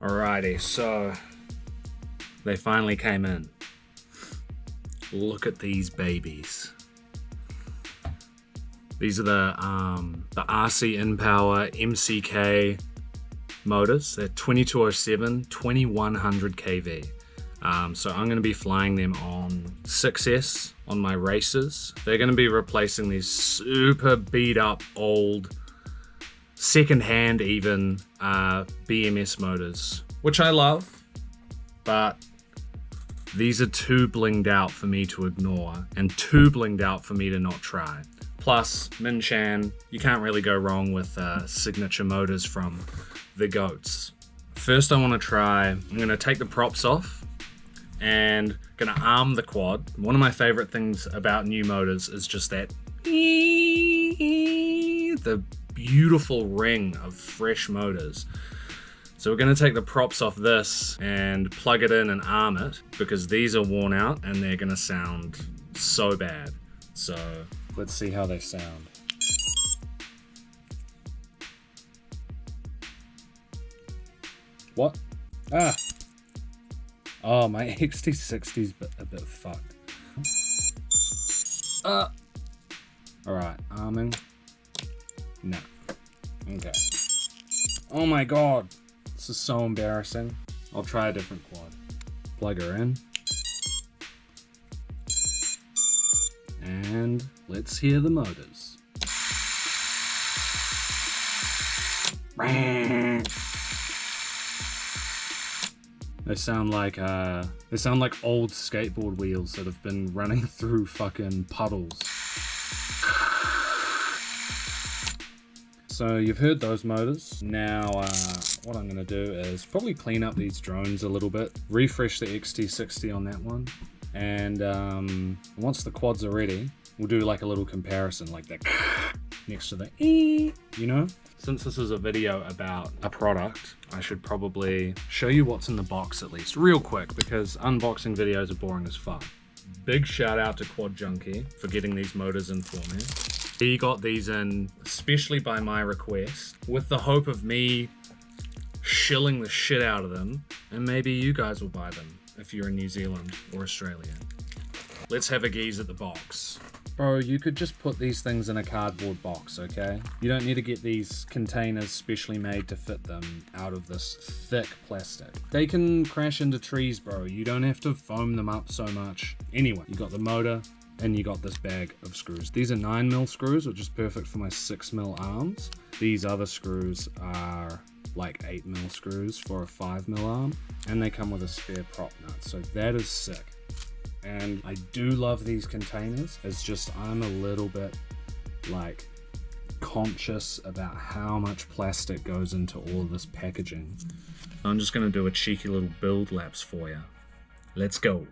Alrighty, so they finally came in. Look at these babies. These are the Rcinpower MCK motors. They're 2207, 2100 kV. So I'm going to be flying them on 6S on my races. They're going to be replacing these super beat up old, second-hand even, BMS motors, which I love, but these are too blinged out for me to ignore and too blinged out for me to not try. Plus, Minshan, you can't really go wrong with signature motors from the goats. First I want to try, I'm going to take the props off and going to arm the quad. One of my favorite things about new motors is just that the beautiful ring of fresh motors. So we're going to take the props off this and plug it in and arm it, because these are worn out and they're going to sound so bad. So let's see how they sound. What? Ah! Oh, my XT60's a bit fucked. Alright, arming. No. Okay. Oh my god! This is so embarrassing. I'll try a different quad. Plug her in. And let's hear the motors. They sound like old skateboard wheels that have been running through fucking puddles. So you've heard those motors. Now what I'm gonna do is probably clean up these drones a little bit, refresh the XT60 on that one, and once the quads are ready, we'll do like a little comparison, like that next to the you know? Since this is a video about a product, I should probably show you what's in the box at least, real quick, because unboxing videos are boring as fuck. Big shout out to Quad Junkie for getting these motors in for me. He got these in, especially by my request, with the hope of me shilling the shit out of them, and maybe you guys will buy them if you're in New Zealand or Australia. Let's have a gaze at the box. Bro, you could just put these things in a cardboard box, okay? You don't need to get these containers specially made to fit them out of this thick plastic. They can crash into trees, bro. You don't have to foam them up so much. Anyway, you got the motor, and you got this bag of screws. These are 9mm screws, which is perfect for my 6mm arms. These other screws are like 8mm screws for a 5mm arm, and they come with a spare prop nut, so that is sick. And I do love these containers. It's just I'm a little bit like conscious about how much plastic goes into all of this packaging. I'm just gonna do a cheeky little build laps for you. Let's go.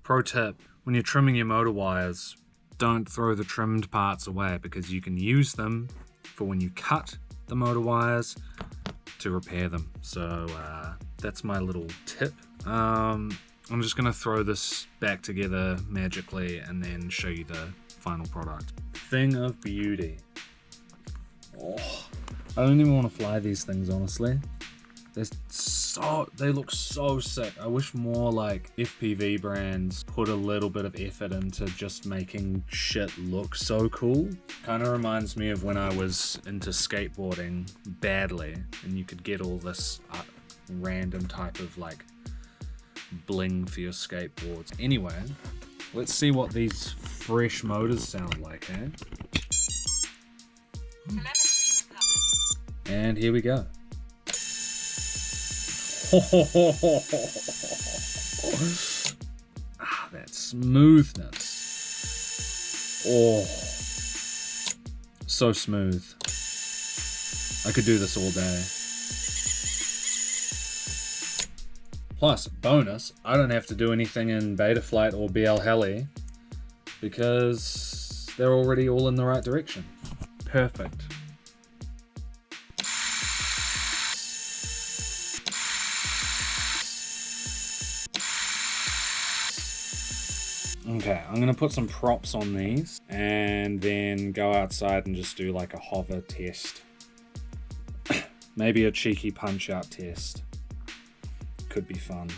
Pro tip, when you're trimming your motor wires, don't throw the trimmed parts away, because you can use them for when you cut the motor wires to repair them. So that's my little tip. I'm just gonna throw this back together magically and then show you the final product. Thing of beauty. Oh, I don't even want to fly these things, honestly. They're they look so sick. I wish more like FPV brands put a little bit of effort into just making shit look so cool. Kind of reminds me of when I was into skateboarding badly and you could get all this random type of like bling for your skateboards. Anyway, let's see what these fresh motors sound like, eh? And here we go. That smoothness. Oh, so smooth. I could do this all day. Plus, bonus, I don't have to do anything in Betaflight or BL Heli because they're already all in the right direction. Perfect. Okay, I'm gonna put some props on these and then go outside and just do like a hover test. Maybe a cheeky punch out test. Could be fun.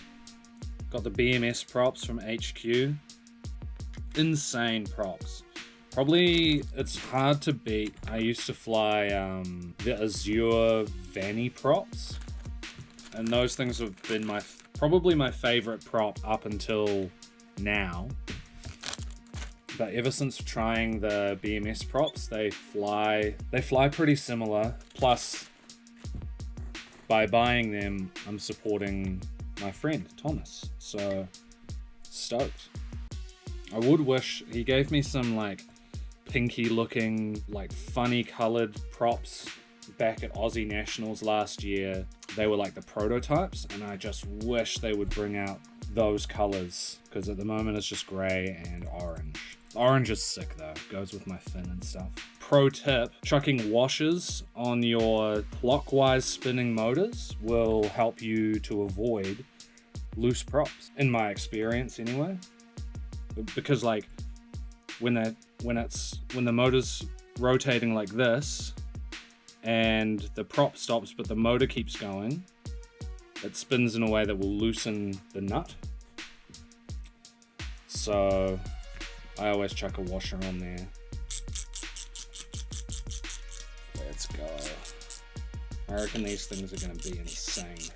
Got the BMS props from HQ. Insane props. Probably, it's hard to beat. I used to fly the Azure Vanny props, and those things have been probably my favorite prop up until now. But ever since trying the BMS props, they fly pretty similar. Plus, by buying them, I'm supporting my friend Thomas. So stoked. I would wish he gave me some like pinky looking, like funny colored props back at Aussie Nationals last year. They were like the prototypes, and I just wish they would bring out those colors, because at the moment it's just gray and orange. Orange is sick though, goes with my fin and stuff. Pro tip, chucking washers on your clockwise spinning motors will help you to avoid loose props, in my experience anyway. Because like when the motor's rotating like this and the prop stops but the motor keeps going, it spins in a way that will loosen the nut. So I always chuck a washer on there. Let's go. I reckon these things are going to be insane.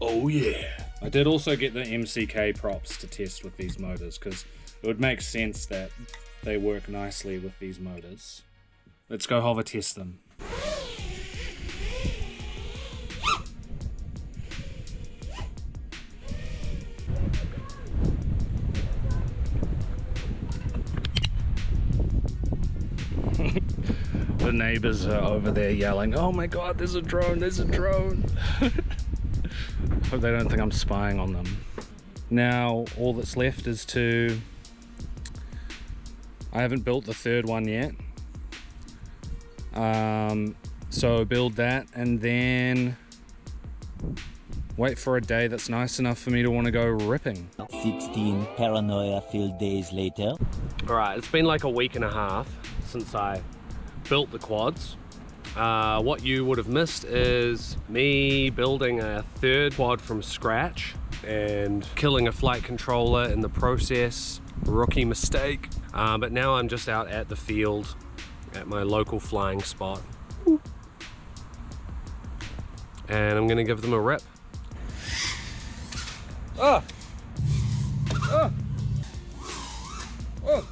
Oh yeah. I did also get the MCK props to test with these motors, because it would make sense that they work nicely with these motors. Let's go hover test them. The neighbors are over there yelling, "Oh my god, there's a drone, there's a drone." Hope they don't think I'm spying on them. Now, all that's left is I haven't built the third one yet. So build that and then wait for a day that's nice enough for me to want to go ripping. 16 paranoia-filled days later. Alright, it's been like a week and a half since I built the quads. What you would have missed is me building a third quad from scratch and killing a flight controller in the process. Rookie mistake. But now I'm just out at the field at my local flying spot. And I'm gonna give them a rip. Oh! Oh! Oh!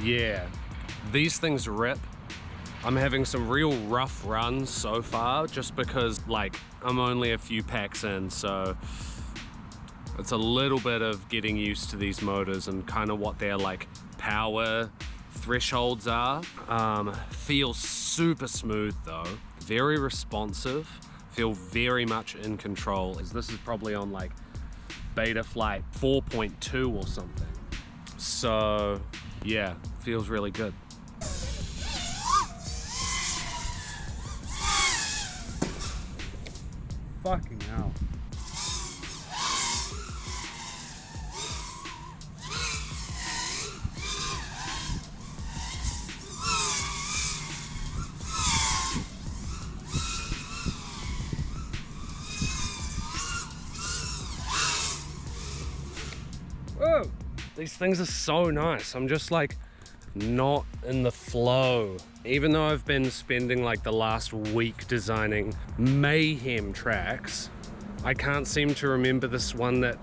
Yeah, these things rip. I'm having some real rough runs so far just because like I'm only a few packs in, so it's a little bit of getting used to these motors and kind of what their like power thresholds are. Feels super smooth though, very responsive, feel very much in control. This is probably on like betaflight 4.2 or something. So yeah, feels really good. Fucking hell. Whoa! These things are so nice. I'm just like not in the flow. Even though I've been spending like the last week designing mayhem tracks, I can't seem to remember this one that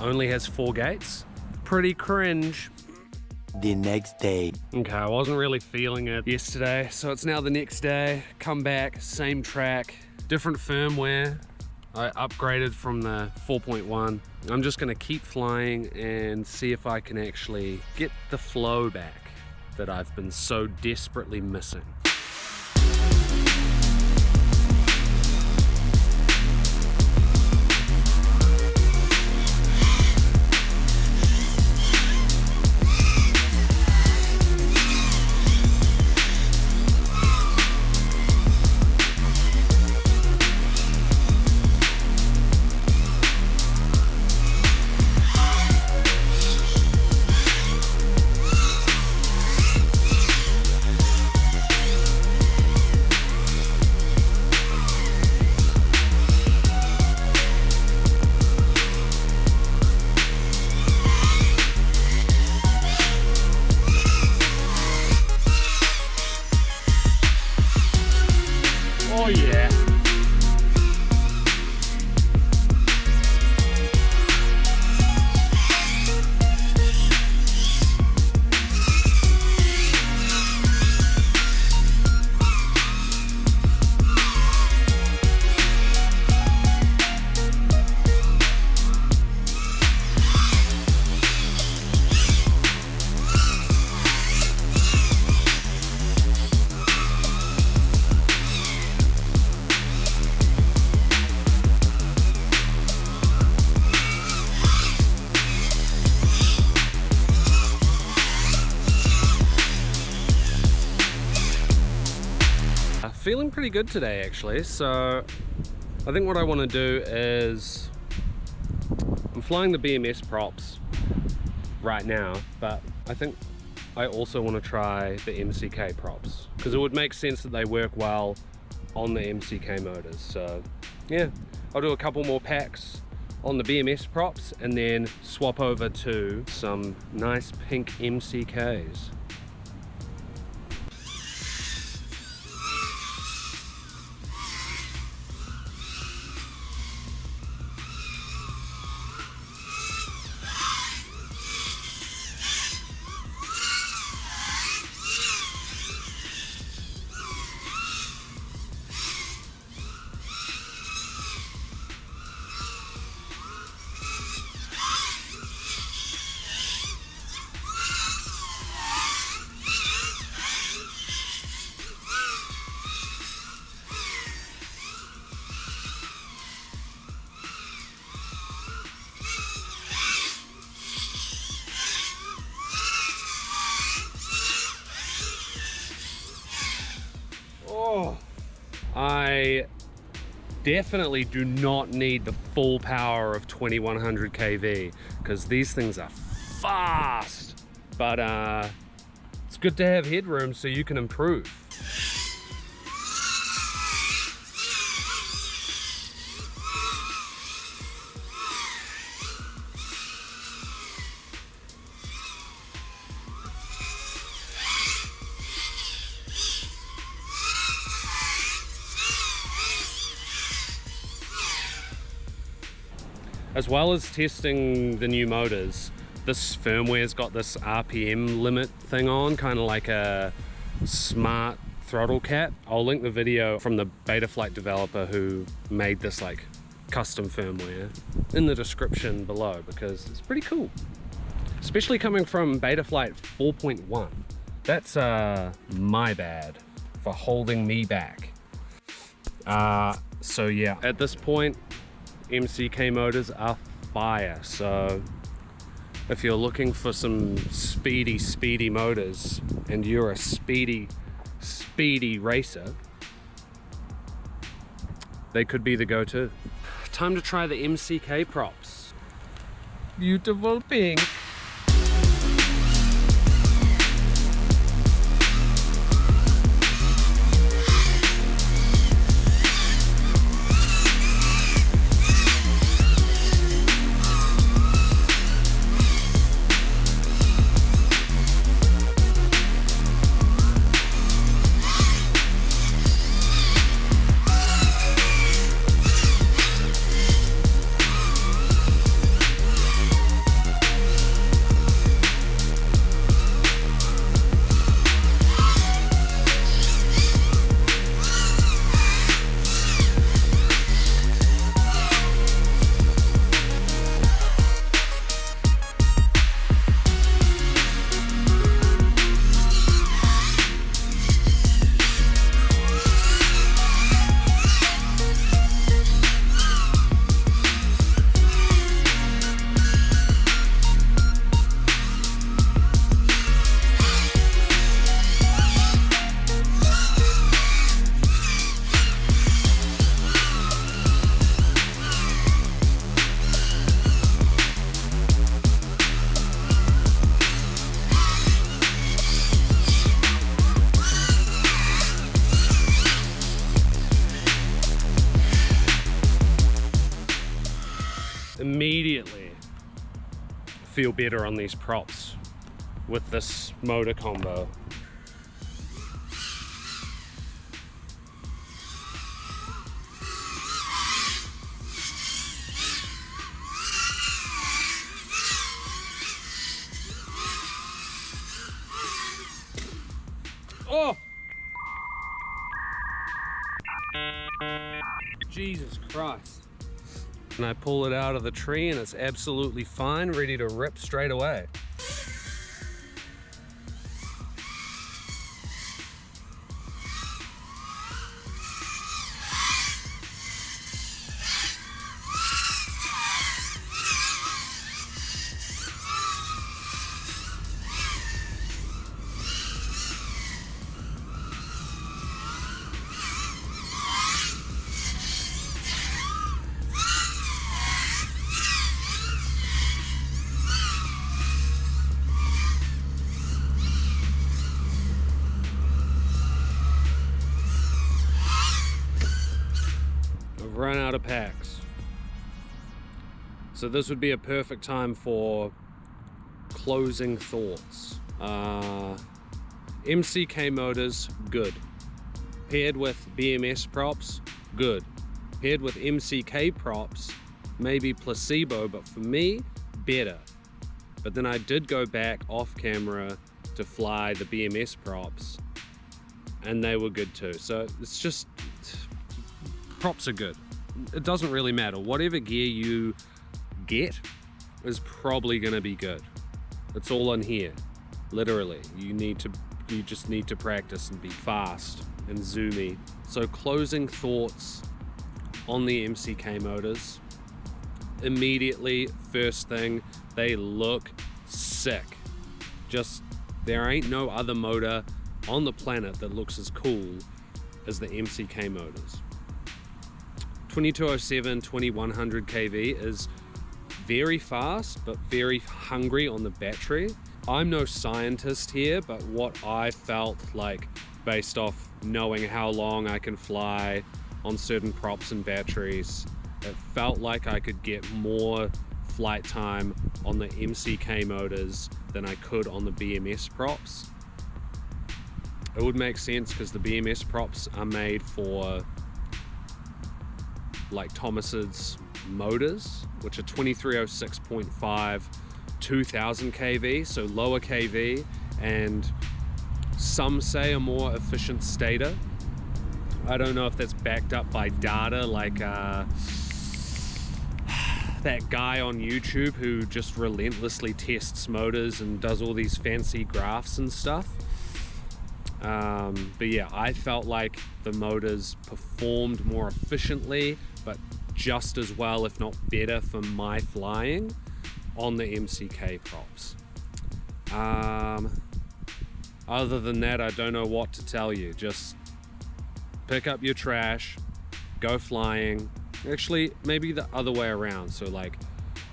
only has 4 gates. Pretty cringe. The next day. Okay, I wasn't really feeling it yesterday, so it's now the next day. Come back, same track, different firmware. I upgraded from the 4.1. I'm just gonna keep flying and see if I can actually get the flow back that I've been so desperately missing. Oh yeah. Feeling pretty good today actually, so I think what I want to do is I'm flying the BMS props right now, but I think I also want to try the MCK props because it would make sense that they work well on the MCK motors. So yeah, I'll do a couple more packs on the BMS props and then swap over to some nice pink MCKs. I definitely do not need the full power of 2100 kV because these things are fast, but it's good to have headroom so you can improve. As well as testing the new motors, this firmware's got this RPM limit thing on, kind of like a smart throttle cap. I'll link the video from the betaflight developer who made this like custom firmware in the description below because it's pretty cool. Especially coming from betaflight 4.1. That's my bad for holding me back. So yeah, at this point, MCK motors are fire. So if you're looking for some speedy motors and you're a speedy racer, they could be the go-to. Time to try the MCK props. Beautiful pink. Immediately feel better on these props with this motor combo. Oh! Jesus Christ. And I pull it out of the tree and it's absolutely fine, ready to rip straight away. Run out of packs. So this would be a perfect time for closing thoughts. MCK motors, good. Paired with BMS props, good. Paired with MCK props, maybe placebo, but for me, better. But then I did go back off camera to fly the BMS props and they were good too. So it's just, props are good. It doesn't really matter. Whatever gear you get is probably gonna be good. It's all in here, literally. You just need to practice and be fast and zoomy. So closing thoughts on the MCK motors. Immediately, first thing, they look sick. Just, there ain't no other motor on the planet that looks as cool as the MCK motors. 2207, 2100 kV is very fast, but very hungry on the battery. I'm no scientist here, but what I felt like based off knowing how long I can fly on certain props and batteries, it felt like I could get more flight time on the MCK motors than I could on the BMS props. It would make sense because the BMS props are made for like Thomas's motors, which are 2306.5, 2000 kV, so lower kV, and some say a more efficient stator. I don't know if that's backed up by data, like that guy on YouTube who just relentlessly tests motors and does all these fancy graphs and stuff. But yeah, I felt like the motors performed more efficiently, but just as well, if not better, for my flying on the MCK props. Other than that, I don't know what to tell you. Just pick up your trash, go flying. Actually, maybe the other way around. So like,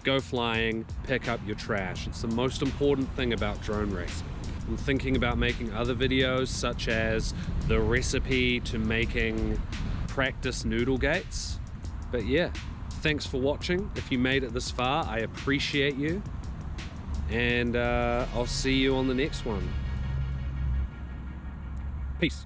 go flying, pick up your trash. It's the most important thing about drone racing. I'm thinking about making other videos, such as the recipe to making practice noodle gates. But yeah, thanks for watching. If you made it this far, I appreciate you. And I'll see you on the next one. Peace.